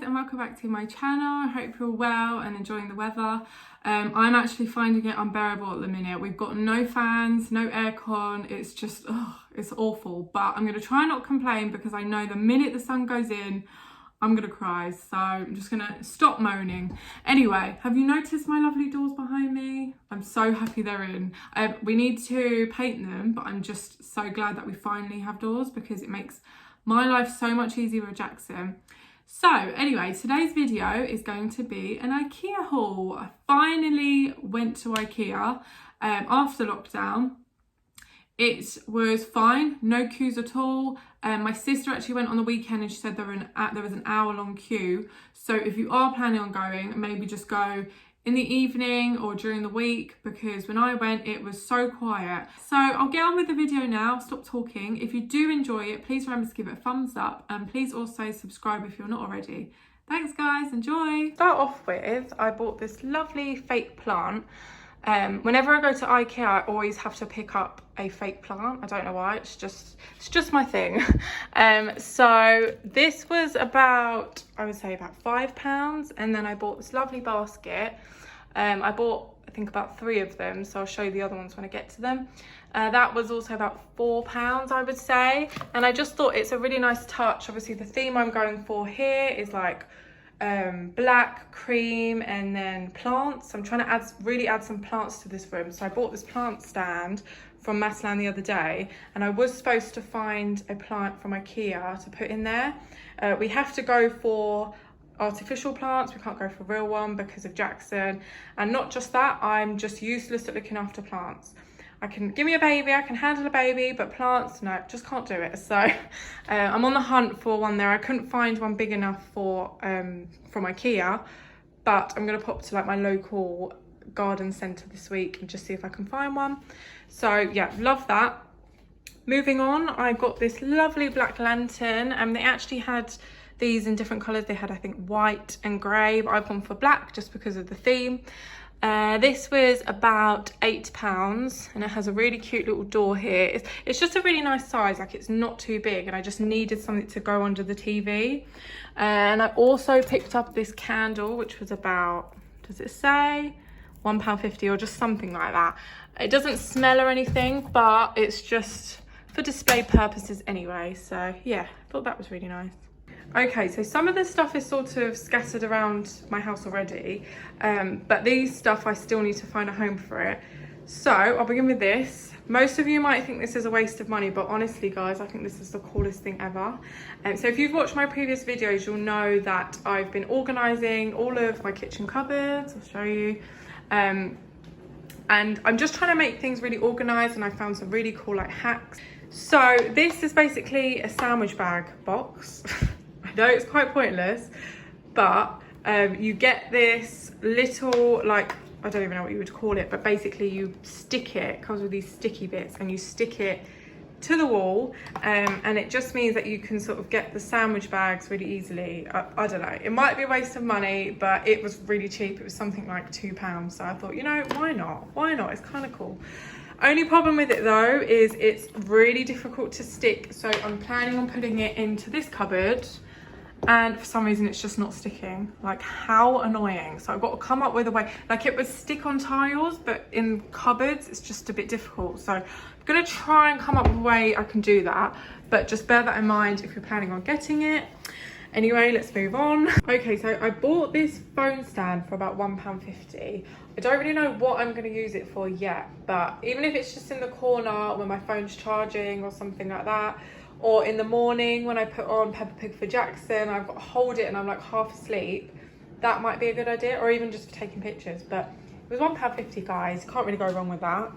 and welcome back to my channel. I hope you're well and enjoying the weather. I'm actually finding it unbearable at the minute. We've got no fans, no aircon. It's just, it's awful. But I'm going to try not complain because I know the minute the sun goes in, I'm going to cry. So I'm just going to stop moaning. Anyway, have you noticed my lovely doors behind me? I'm so happy they're in. We need to paint them, but I'm just so glad that we finally have doors because it makes my life so much easier with Jackson. So anyway, today's video is going to be an Ikea haul. I finally went to Ikea after lockdown. It was fine, no queues at all. My sister actually went on the weekend and she said there was an hour-long queue. So if you are planning on going, maybe just go in the evening or during the week, because when I went it was so quiet. So I'll get on with the video now, stop talking. If you do enjoy it, please remember to give it a thumbs up and please also subscribe if you're not already. Thanks guys, enjoy. Start off with, I bought this lovely fake plant. Whenever I go to Ikea, I always have to pick up a fake plant. I don't know why, it's just my thing. So this was about, I would say about £5, and then I bought this lovely basket. I bought, I think, about 3 of them, so I'll show you the other ones when I get to them. That was also about £4, I would say, and I just thought it's a really nice touch. Obviously the theme I'm going for here is like black, cream, and then plants. I'm trying to really add some plants to this room. So I bought this plant stand from Maslan the other day, and I was supposed to find a plant from Ikea to put in there. We have to go for artificial plants, we can't go for real one because of Jackson. And not just that, I'm just useless at looking after plants. I can give me a baby, I can handle a baby, but plants, no, just can't do it. So I'm on the hunt for one there. I couldn't find one big enough for from Ikea, but I'm gonna pop to like my local garden centre this week and just see if I can find one. So yeah, love that. Moving on, I got this lovely black lantern, and they actually had these in different colours. They had, I think, white and grey, but I've gone for black just because of the theme. This was about £8, and it has a really cute little door here. It's just a really nice size, like it's not too big, and I just needed something to go under the TV. And I also picked up this candle, which was about, does it say £1.50 or just something like that? It doesn't smell or anything, but it's just for display purposes anyway. So yeah, I thought that was really nice. Okay, so some of the stuff is sort of scattered around my house already, but these stuff I still need to find a home for it. So I'll begin with this. Most of you might think this is a waste of money, but honestly guys, I think this is the coolest thing ever. So if you've watched my previous videos, you'll know that I've been organising all of my kitchen cupboards. I'll show you. And I'm just trying to make things really organised, and I found some really cool like hacks. So this is basically a sandwich bag box. I know it's quite pointless, but you get this little, like, I don't even know what you would call it, but basically you stick it comes with these sticky bits, and you stick it to the wall, and it just means that you can sort of get the sandwich bags really easily. I don't know, it might be a waste of money, but it was really cheap. It was something like £2, so I thought, you know, why not, it's kind of cool. Only problem with it though is it's really difficult to stick, so I'm planning on putting it into this cupboard, and for some reason it's just not sticking. Like, how annoying. So I've got to come up with a way, like it would stick on tiles, but in cupboards it's just a bit difficult. So I'm gonna try and come up with a way I can do that, but just bear that in mind if you're planning on getting it. Anyway, let's move on. Okay, so I bought this phone stand for about £1.50. I don't really know what I'm going to use it for yet, but even if it's just in the corner when my phone's charging or something like that, or in the morning when I put on Peppa Pig for Jackson, I've got to hold it and I'm like half asleep, that might be a good idea, or even just for taking pictures. But it was £1.50 guys, can't really go wrong with that.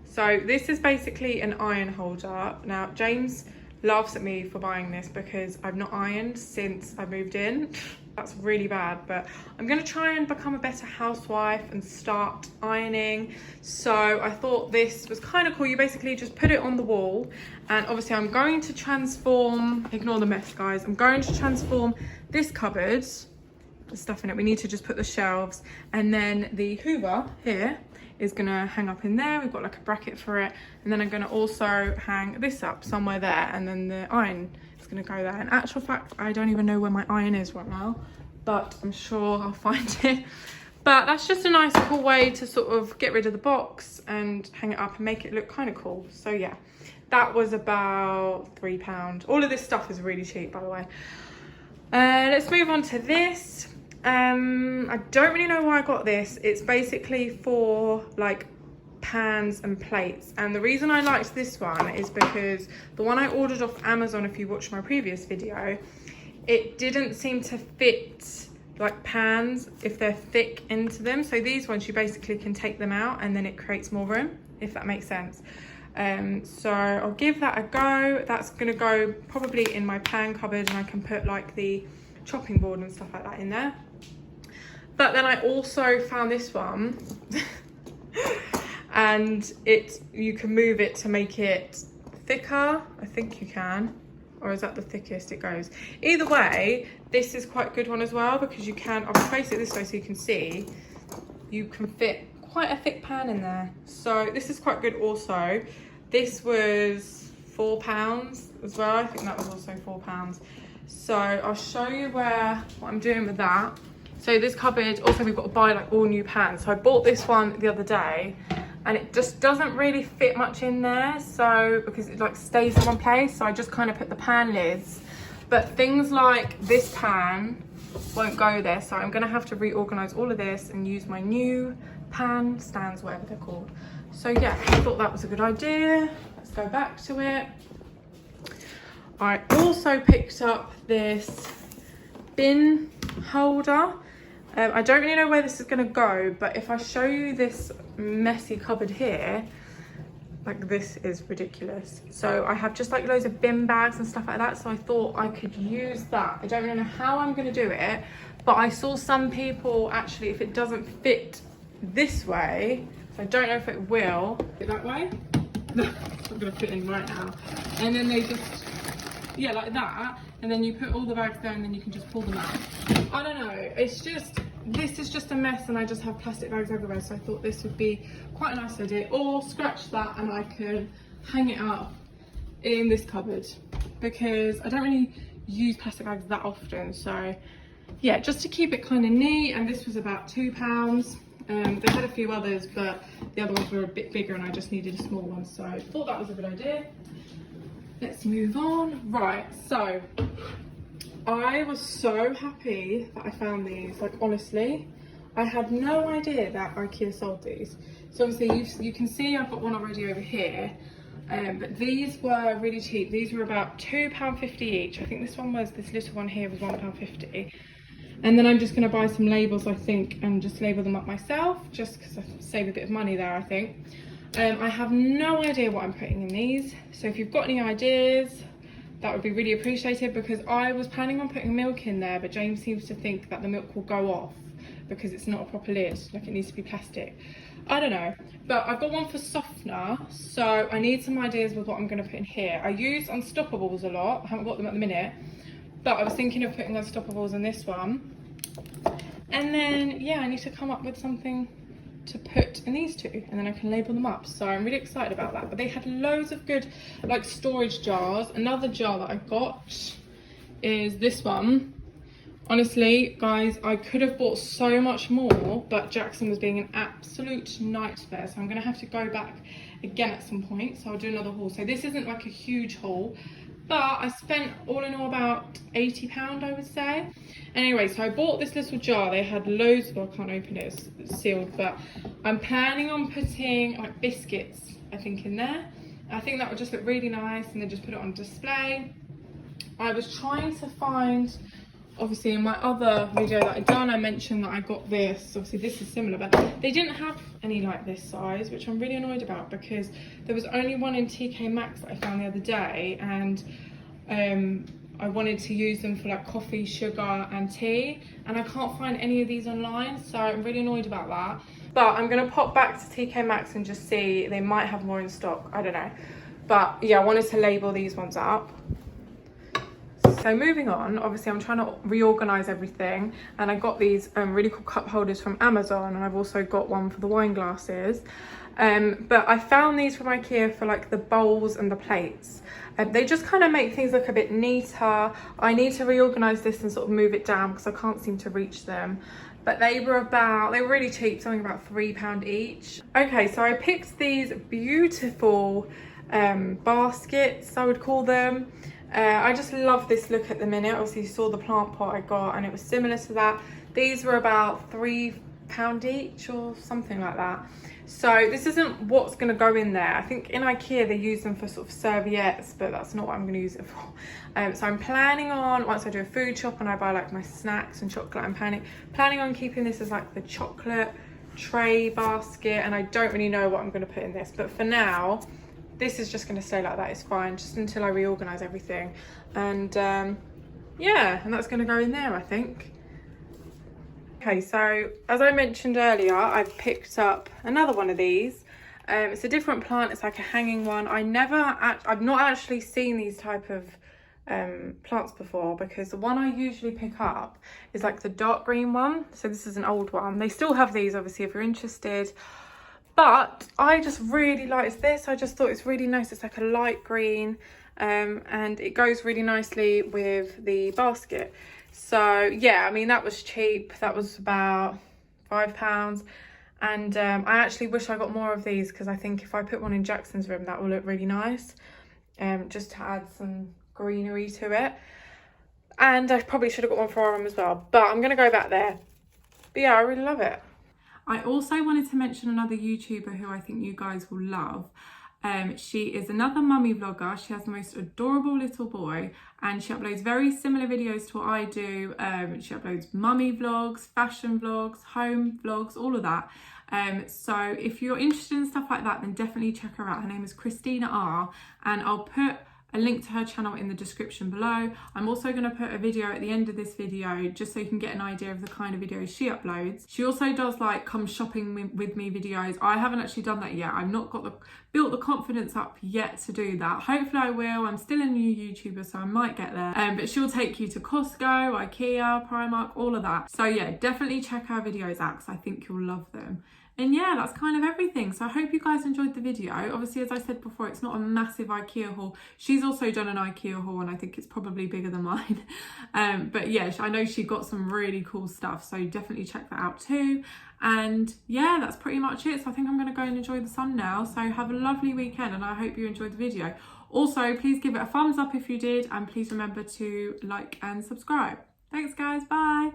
So this is basically an iron holder. Now James laughs at me for buying this because I've not ironed since I moved in. That's really bad, but I'm gonna try and become a better housewife and start ironing. So I thought this was kind of cool. You basically just put it on the wall, and obviously I'm going to transform, ignore the mess guys, I'm going to transform this cupboard, the stuff in it, we need to just put the shelves, and then the Hoover here is gonna hang up in there. We've got like a bracket for it, and then I'm gonna also hang this up somewhere there, and then the iron is gonna go there. In actual fact, I don't even know where my iron is right now, but I'm sure I'll find it. But that's just a nice cool way to sort of get rid of the box and hang it up and make it look kind of cool. So yeah, that was about £3. All of this stuff is really cheap, by the way. Let's move on to this. I don't really know why I got this. It's basically for like pans and plates, and the reason I liked this one is because the one I ordered off Amazon, if you watched my previous video, it didn't seem to fit like pans if they're thick into them. So these ones, you basically can take them out and then it creates more room, if that makes sense. So I'll give that a go. That's gonna go probably in my pan cupboard, and I can put like the chopping board and stuff like that in there. But then I also found this one and you can move it to make it thicker. I think you can, or is that the thickest it goes? Either way, this is quite a good one as well, because you can, I'll place it this way so you can see, you can fit quite a thick pan in there. So this is quite good also. This was £4 as well. I think that was also £4. So I'll show you what I'm doing with that. So this cupboard, also we've got to buy like all new pans. So I bought this one the other day, and it just doesn't really fit much in there, so because it like stays in one place, so I just kind of put the pan lids. But things like this pan won't go there, so I'm gonna have to reorganize all of this and use my new pan stands, whatever they're called. So yeah, I thought that was a good idea. Let's go back to it. I also picked up this bin holder. I don't really know where this is going to go, but if I show you this messy cupboard here, like this is ridiculous. So I have just like loads of bin bags and stuff like that, so I thought I could use that. I don't really know how I'm going to do it, but I saw some people actually, if it doesn't fit this way, so I don't know if it will fit that way. It's not going to fit in right now. And then they just, yeah, like that, and then you put all the bags there and then you can just pull them out. I don't know, it's just, this is just a mess, and I just have plastic bags everywhere, so I thought this would be quite a nice idea. Or scratch that and I can hang it up in this cupboard, because I don't really use plastic bags that often. So yeah, just to keep it kind of neat. And this was about £2. They had a few others, but the other ones were a bit bigger and I just needed a small one, so I thought that was a good idea. Let's move on. Right, so I was so happy that I found these. Like honestly, I had no idea that Ikea sold these. So obviously you can see I've got one already over here, but these were really cheap. These were about £2.50 each. I think this little one here was £1.50. And then I'm just going to buy some labels, I think, and just label them up myself, just because I save a bit of money there, I think. I have no idea what I'm putting in these, so if you've got any ideas, that would be really appreciated, because I was planning on putting milk in there, but James seems to think that the milk will go off because it's not a proper lid, like it needs to be plastic. I don't know, but I've got one for softener, so I need some ideas with what I'm going to put in here. I use Unstoppables a lot. I haven't got them at the minute, but I was thinking of putting Unstoppables in this one. And then, yeah, I need to come up with something to put in these two, and then I can label them up. So I'm really excited about that. But they had loads of good like storage jars. Another jar that I got is this one. Honestly, guys, I could have bought so much more, but Jackson was being an absolute nightmare, so I'm gonna have to go back again at some point. So I'll do another haul. So this isn't like a huge haul, but I spent all in all about £80, I would say. Anyway, so I bought this little jar. They had loads, well, I can't open it, it's sealed, but I'm planning on putting like biscuits, I think, in there. I think that would just look really nice, and then just put it on display. I was trying to find, obviously in my other video that I'd done, I mentioned that I got this. Obviously this is similar, but they didn't have any like this size, which I'm really annoyed about, because there was only one in TK Maxx that I found the other day, and I wanted to use them for like coffee, sugar and tea, and I can't find any of these online, so I'm really annoyed about that. But I'm gonna pop back to TK Maxx and just see, they might have more in stock, I don't know. But yeah, I wanted to label these ones up. So moving on, obviously I'm trying to reorganize everything, and I got these really cool cup holders from Amazon, and I've also got one for the wine glasses. But I found these from Ikea for like the bowls and the plates, They just kind of make things look a bit neater. I need to reorganize this and sort of move it down because I can't seem to reach them. But they were really cheap, something about £3 each. Okay, so I picked these beautiful baskets, I would call them. I just love this look at the minute. Obviously you saw the plant pot I got and it was similar to that. These were about £3 each or something like that. So this isn't what's going to go in there. I think in Ikea they use them for sort of serviettes, but that's not what I'm going to use it for. So I'm planning on, once I do a food shop and I buy like my snacks and chocolate, I'm planning on keeping this as like the chocolate tray basket, and I don't really know what I'm going to put in this, but for now this is just going to stay like that. It's fine, just until I reorganize everything. And yeah, and that's going to go in there, I think. Okay, so as I mentioned earlier, I've picked up another one of these. It's a different plant. It's like a hanging one. I've not actually seen these type of plants before, because the one I usually pick up is like the dark green one. So this is an old one. They still have these, obviously, if you're interested. But I just really like this. I just thought it's really nice. It's like a light green, and it goes really nicely with the basket. So yeah, I mean, that was cheap. That was about £5. And I actually wish I got more of these, because I think if I put one in Jackson's room, that will look really nice. Just to add some greenery to it. And I probably should have got one for our room as well, but I'm going to go back there. But yeah, I really love it. I also wanted to mention another YouTuber who I think you guys will love. She is another mummy vlogger. She has the most adorable little boy, and she uploads very similar videos to what I do. She uploads mummy vlogs, fashion vlogs, home vlogs, all of that. So if you're interested in stuff like that, then definitely check her out. Her name is Christina R, and I'll put a link to her channel in the description below. I'm also going to put a video at the end of this video, just so you can get an idea of the kind of videos she uploads. She also does like come shopping with me videos. I haven't actually done that yet. I've not got built the confidence up yet to do that. Hopefully I will. I'm still a new YouTuber, so I might get there. But she'll take you to Costco, Ikea, Primark, all of that. So yeah, definitely check her videos out, because I think you'll love them. And yeah, that's kind of everything. So I hope you guys enjoyed the video. Obviously, as I said before, it's not a massive Ikea haul. She's also done an Ikea haul, and I think it's probably bigger than mine. But yeah, I know she got some really cool stuff, so definitely check that out too. And yeah, that's pretty much it. So I think I'm going to go and enjoy the sun now. So have a lovely weekend, and I hope you enjoyed the video. Also, please give it a thumbs up if you did, and please remember to like and subscribe. Thanks guys, bye.